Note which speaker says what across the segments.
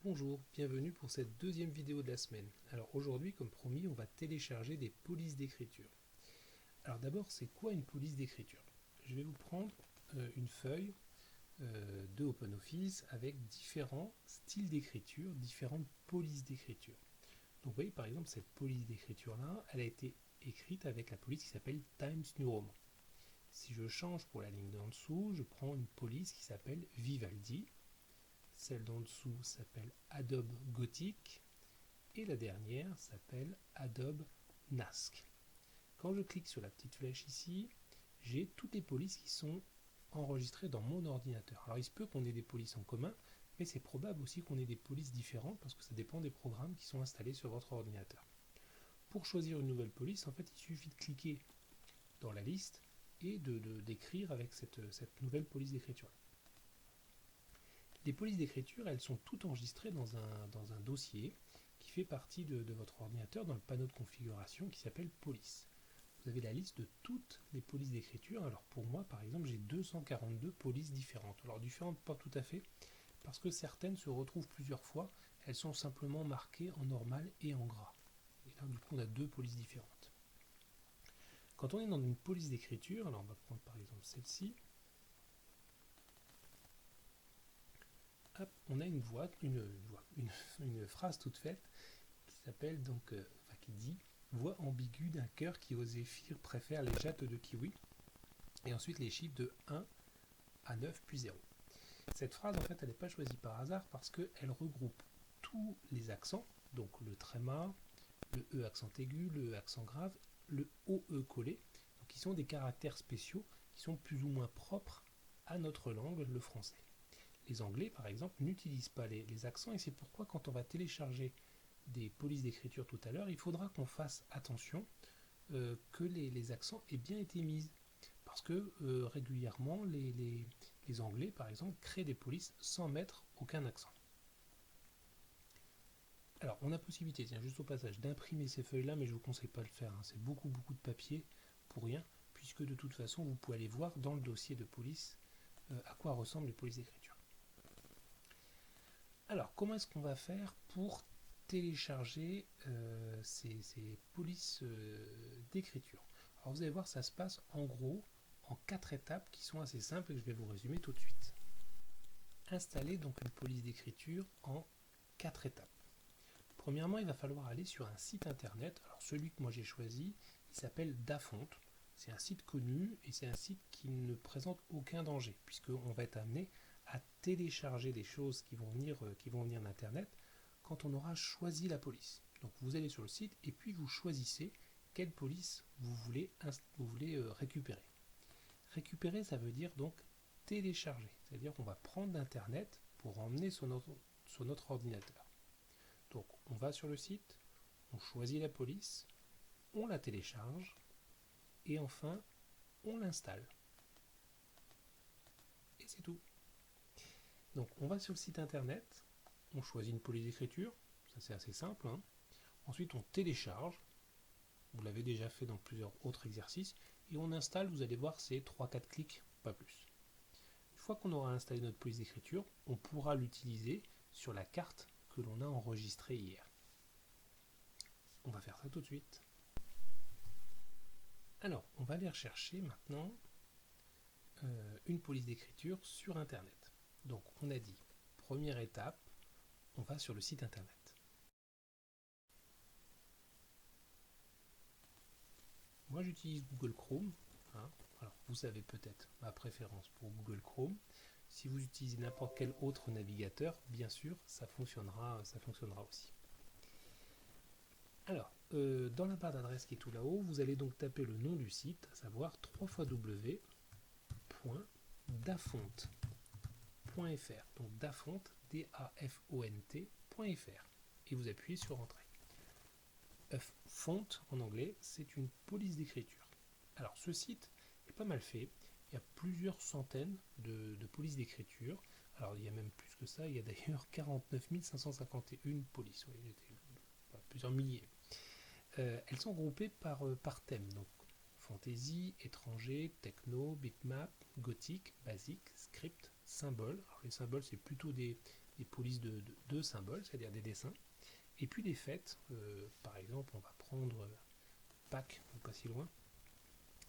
Speaker 1: Bonjour, bienvenue pour cette deuxième vidéo de la semaine. Alors aujourd'hui, comme promis, on va télécharger des polices d'écriture. Alors d'abord, c'est quoi une police d'écriture? Je vais vous prendre une feuille de OpenOffice avec différents styles d'écriture, différentes polices d'écriture. Donc vous voyez par exemple cette police d'écriture là, elle a été écrite avec la police qui s'appelle Times New Roman. Si je change pour la ligne d'en dessous, je prends une police qui s'appelle Vivaldi. Celle d'en dessous s'appelle Adobe Gothic et la dernière s'appelle Adobe Nasc. Quand je clique sur la petite flèche ici, j'ai toutes les polices qui sont enregistrées dans mon ordinateur. Alors il se peut qu'on ait des polices en commun, mais c'est probable aussi qu'on ait des polices différentes parce que ça dépend des programmes qui sont installés sur votre ordinateur. Pour choisir une nouvelle police, en fait, il suffit de cliquer dans la liste et d'écrire avec cette nouvelle police d'écriture. Les polices d'écriture, elles sont toutes enregistrées dans un dossier qui fait partie de votre ordinateur dans le panneau de configuration qui s'appelle police. Vous avez la liste de toutes les polices d'écriture. Alors pour moi, par exemple, j'ai 242 polices différentes. Alors différentes pas tout à fait, parce que certaines se retrouvent plusieurs fois. Elles sont simplement marquées en normal et en gras. Et là, du coup, on a deux polices différentes. Quand on est dans une police d'écriture, alors on va prendre par exemple celle-ci. Hop, on a une phrase toute faite qui s'appelle donc, qui dit voix ambiguë d'un cœur qui aux zéphyrs préfère les jattes de kiwi, et ensuite les chiffres de 1 à 9 puis 0. Cette phrase, en fait, elle n'est pas choisie par hasard parce qu'elle regroupe tous les accents, donc le tréma, le E accent aigu, le E accent grave, le OE collé, donc qui sont des caractères spéciaux qui sont plus ou moins propres à notre langue, le français. Les Anglais, par exemple, n'utilisent pas les accents, et c'est pourquoi quand on va télécharger des polices d'écriture tout à l'heure, il faudra qu'on fasse attention que les accents aient bien été mis. Parce que régulièrement, les Anglais, par exemple, créent des polices sans mettre aucun accent. Alors, on a possibilité, tiens, juste au passage, d'imprimer ces feuilles-là, mais je ne vous conseille pas de le faire. C'est beaucoup de papier pour rien, puisque de toute façon, vous pouvez aller voir dans le dossier de police à quoi ressemblent les polices d'écriture. Alors, comment est-ce qu'on va faire pour télécharger ces polices d'écriture? Alors, vous allez voir, ça se passe en gros en 4 étapes qui sont assez simples et que je vais vous résumer tout de suite. Installer donc une police d'écriture en 4 étapes. Premièrement, il va falloir aller sur un site internet. Alors, celui que moi j'ai choisi, il s'appelle Dafonte. C'est un site connu et c'est un site qui ne présente aucun danger puisqu'on va être amené à télécharger des choses qui vont venir d'Internet quand on aura choisi la police. Donc vous allez sur le site et puis vous choisissez quelle police vous voulez récupérer. Récupérer, ça veut dire donc télécharger, c'est-à-dire qu'on va prendre d'Internet pour emmener sur notre ordinateur. Donc on va sur le site, on choisit la police, on la télécharge et enfin on l'installe. Et c'est tout. Donc on va sur le site internet, on choisit une police d'écriture, ça c'est assez simple. Ensuite on télécharge, vous l'avez déjà fait dans plusieurs autres exercices, et on installe, vous allez voir, c'est 3-4 clics, pas plus. Une fois qu'on aura installé notre police d'écriture, on pourra l'utiliser sur la carte que l'on a enregistrée hier. On va faire ça tout de suite. Alors, on va aller rechercher maintenant une police d'écriture sur internet. Donc on a dit, première étape, on va sur le site internet. Moi j'utilise Google Chrome. Alors vous savez peut-être ma préférence pour Google Chrome. Si vous utilisez n'importe quel autre navigateur, bien sûr, ça fonctionnera aussi. Alors, dans la barre d'adresse qui est tout là-haut, vous allez donc taper le nom du site, à savoir www.dafonte.fr. Donc Dafonte, D-A-F-O-N-T.fr. Et vous appuyez sur Entrée. Font en anglais, c'est une police d'écriture. Alors ce site est pas mal fait, il y a plusieurs centaines de polices d'écriture. Alors il y a même plus que ça, il y a d'ailleurs 49 551 polices, plusieurs milliers. Elles sont groupées par thème, donc fantasy, étranger, techno, bitmap, gothique, basique, script, symbole. Alors les symboles c'est plutôt des des polices de symboles, c'est-à-dire des dessins, et puis des fêtes. Par exemple, on va prendre Pâques, pas si loin.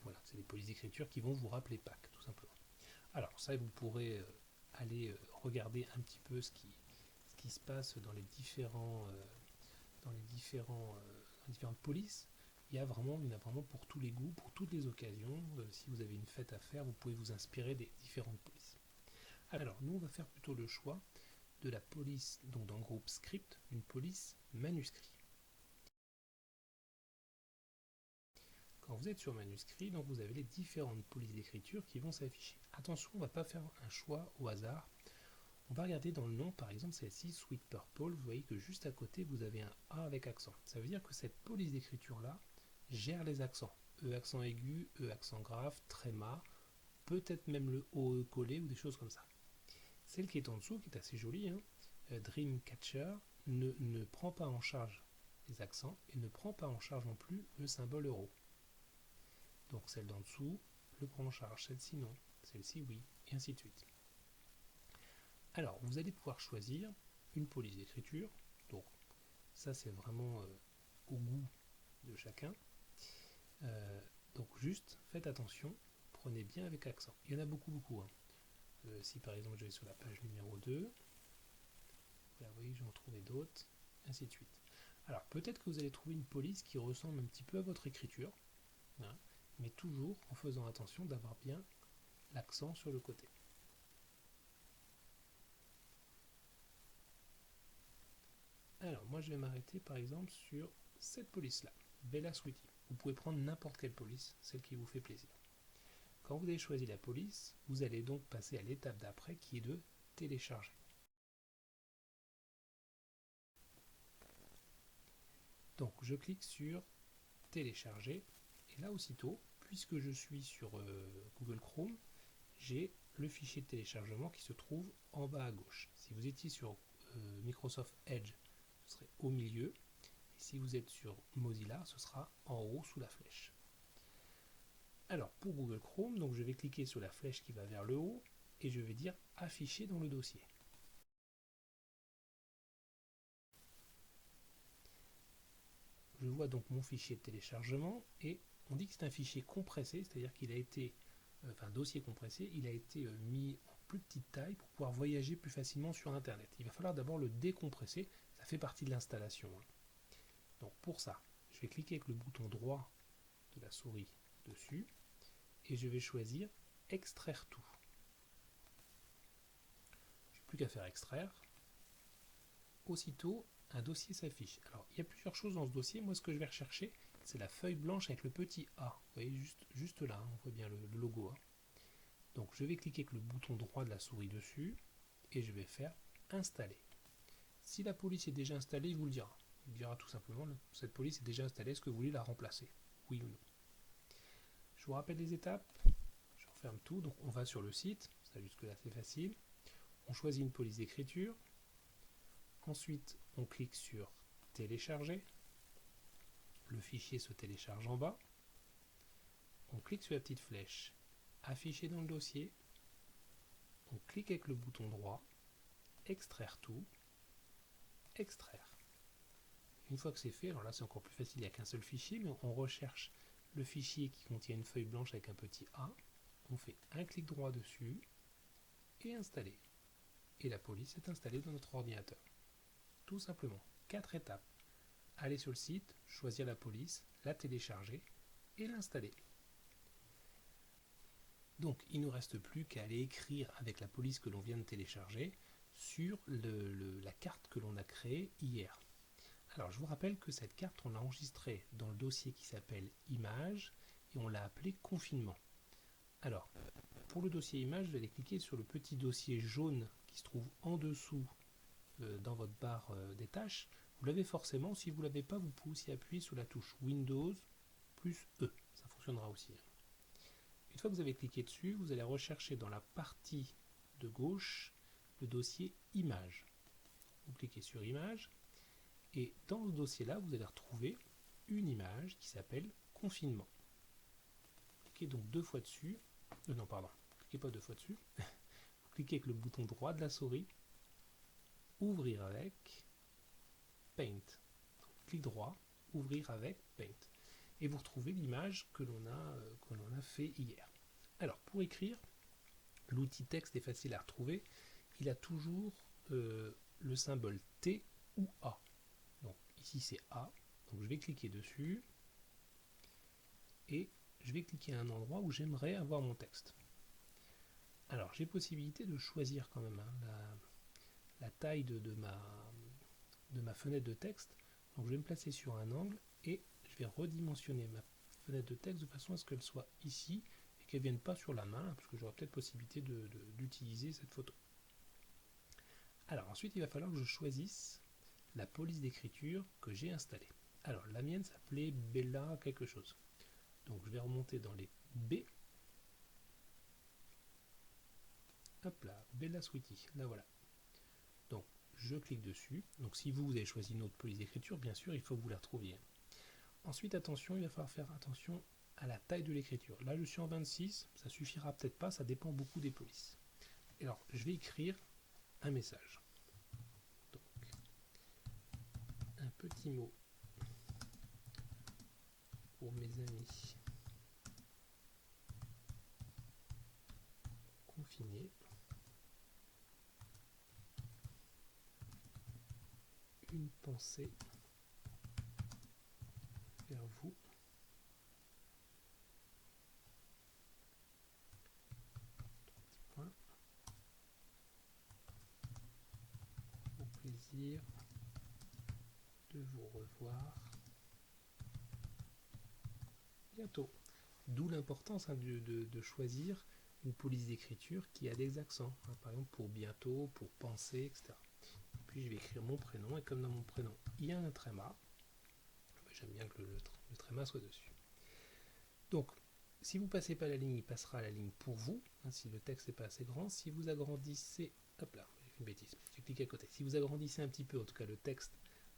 Speaker 1: Voilà, c'est des polices d'écriture qui vont vous rappeler Pâques, tout simplement. Alors ça, vous pourrez aller regarder un petit peu ce qui se passe dans les différentes polices. Il y en a vraiment pour tous les goûts, pour toutes les occasions. Si vous avez une fête à faire, vous pouvez vous inspirer des différentes polices. Alors, nous, on va faire plutôt le choix de la police, donc dans le groupe script, une police manuscrit. Quand vous êtes sur manuscrit, donc vous avez les différentes polices d'écriture qui vont s'afficher. Attention, on ne va pas faire un choix au hasard. On va regarder dans le nom, par exemple celle-ci, Sweet Purple, vous voyez que juste à côté vous avez un A avec accent. Ça veut dire que cette police d'écriture-là gère les accents. E accent aigu, E accent grave, tréma, peut-être même le OE collé ou des choses comme ça. Celle qui est en dessous, qui est assez jolie, hein, Dreamcatcher, ne prend pas en charge les accents et ne prend pas en charge non plus le symbole euro. Donc celle d'en dessous le prend en charge, celle-ci non, celle-ci oui, et ainsi de suite. Alors, vous allez pouvoir choisir une police d'écriture. Donc, ça c'est vraiment au goût de chacun. Donc, juste faites attention, prenez bien avec accent. Il y en a beaucoup. Hein. Si par exemple je vais sur la page numéro 2, là vous voyez, je vais en trouver d'autres, ainsi de suite. Alors, peut-être que vous allez trouver une police qui ressemble un petit peu à votre écriture, hein, mais toujours en faisant attention d'avoir bien l'accent sur le côté. Alors, moi je vais m'arrêter par exemple sur cette police-là, Bella Sweetie. Vous pouvez prendre n'importe quelle police, celle qui vous fait plaisir. Quand vous avez choisi la police, vous allez donc passer à l'étape d'après qui est de télécharger. Donc je clique sur télécharger et là aussitôt, puisque je suis sur Google Chrome, j'ai le fichier de téléchargement qui se trouve en bas à gauche. Si vous étiez sur Microsoft Edge, ce serait au milieu. Et si vous êtes sur Mozilla, ce sera en haut sous la flèche. Alors pour Google Chrome, donc je vais cliquer sur la flèche qui va vers le haut et je vais dire afficher dans le dossier. Je vois donc mon fichier de téléchargement et on dit que c'est un fichier compressé, c'est-à-dire qu'il a été, enfin dossier compressé, il a été mis en plus petite taille pour pouvoir voyager plus facilement sur Internet. Il va falloir d'abord le décompresser, ça fait partie de l'installation. Donc pour ça, je vais cliquer avec le bouton droit de la souris dessus et je vais choisir extraire tout. Je n'ai plus qu'à faire extraire. Aussitôt, un dossier s'affiche. Alors, il y a plusieurs choses dans ce dossier. Moi, ce que je vais rechercher, c'est la feuille blanche avec le petit A. Vous voyez, juste là, on voit bien le logo. Hein. Donc, je vais cliquer avec le bouton droit de la souris dessus et je vais faire installer. Si la police est déjà installée, il vous le dira. Il dira tout simplement, cette police est déjà installée, est-ce que vous voulez la remplacer? Oui ou non? Je vous rappelle les étapes. Je referme tout. Donc, on va sur le site. Ça, jusque-là, c'est facile. On choisit une police d'écriture. Ensuite, on clique sur télécharger. Le fichier se télécharge en bas. On clique sur la petite flèche afficher dans le dossier. On clique avec le bouton droit, extraire tout, extraire. Une fois que c'est fait, alors là c'est encore plus facile, il n'y a qu'un seul fichier, mais on recherche le fichier qui contient une feuille blanche avec un petit A. On fait un clic droit dessus et installer. Et la police est installée dans notre ordinateur. Tout simplement, 4 étapes. Aller sur le site, choisir la police, la télécharger et l'installer. Donc il ne nous reste plus qu'à aller écrire avec la police que l'on vient de télécharger sur la carte que l'on a créée hier. Alors je vous rappelle que cette carte on l'a enregistrée dans le dossier qui s'appelle Images et on l'a appelé Confinement. Alors pour le dossier Images, vous allez cliquer sur le petit dossier jaune qui se trouve en dessous dans votre barre des tâches. Vous l'avez forcément, si vous ne l'avez pas, vous pouvez aussi appuyer sur la touche Windows plus E, ça fonctionnera aussi. Une fois que vous avez cliqué dessus, vous allez rechercher dans la partie de gauche le dossier Images. Vous cliquez sur Images et dans ce dossier-là, vous allez retrouver une image qui s'appelle Confinement. Cliquez donc deux fois dessus. Non, pardon, cliquez pas deux fois dessus. Vous cliquez avec le bouton droit de la souris ouvrir avec Paint. Donc, clic droit, ouvrir avec Paint. Et vous retrouvez l'image que l'on a fait hier. Alors, pour écrire, l'outil texte est facile à retrouver. Il a toujours le symbole T ou A. Donc, ici, c'est A. Donc, je vais cliquer dessus. Et je vais cliquer à un endroit où j'aimerais avoir mon texte. Alors, j'ai possibilité de choisir quand même la taille de ma fenêtre de texte. Donc, je vais me placer sur un angle et je vais redimensionner ma fenêtre de texte de façon à ce qu'elle soit ici et qu'elle ne vienne pas sur la main, parce que j'aurai peut-être possibilité d'utiliser cette photo. Alors, ensuite, il va falloir que je choisisse la police d'écriture que j'ai installée. Alors, la mienne s'appelait Bella quelque chose. Donc, je vais remonter dans les B. Hop là, Bella Sweetie, là voilà. Donc, je clique dessus. Donc, si vous avez choisi une autre police d'écriture, bien sûr, il faut que vous la retrouviez. Ensuite, attention, il va falloir faire attention à la taille de l'écriture. Là, je suis en 26, ça suffira peut-être pas, ça dépend beaucoup des polices. Et alors, je vais écrire un message. Donc, un petit mot pour mes amis confinés. Une pensée vers vous. Point. Au plaisir de vous revoir bientôt. D'où l'importance de choisir une police d'écriture qui a des accents. Par exemple pour bientôt, pour penser, etc. Puis je vais écrire mon prénom, et comme dans mon prénom il y a un tréma, j'aime bien que le tréma soit dessus. Donc, si vous ne passez pas la ligne, il passera à la ligne pour vous, si le texte n'est pas assez grand. Si vous agrandissez, hop là, j'ai fait une bêtise, j'ai cliqué à côté. Si vous agrandissez un petit peu, en tout cas le texte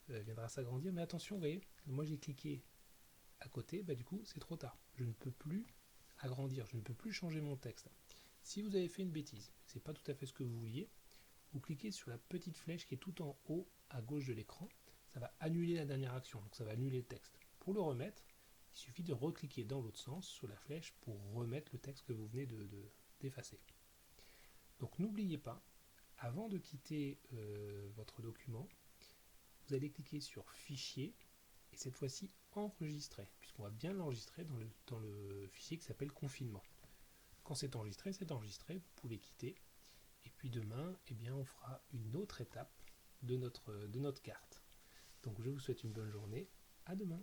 Speaker 1: viendra s'agrandir, mais attention, vous voyez, moi j'ai cliqué à côté, du coup c'est trop tard. Je ne peux plus agrandir, je ne peux plus changer mon texte. Si vous avez fait une bêtise, c'est pas tout à fait ce que vous vouliez, vous cliquez sur la petite flèche qui est tout en haut à gauche de l'écran, ça va annuler la dernière action, donc ça va annuler le texte. Pour le remettre, il suffit de recliquer dans l'autre sens sur la flèche pour remettre le texte que vous venez d'effacer. Donc n'oubliez pas, avant de quitter votre document, vous allez cliquer sur Fichier et cette fois-ci Enregistrer, puisqu'on va bien l'enregistrer dans le fichier qui s'appelle Confinement. Quand c'est enregistré, vous pouvez quitter. Et puis demain, on fera une autre étape de notre carte. Donc je vous souhaite une bonne journée. À demain.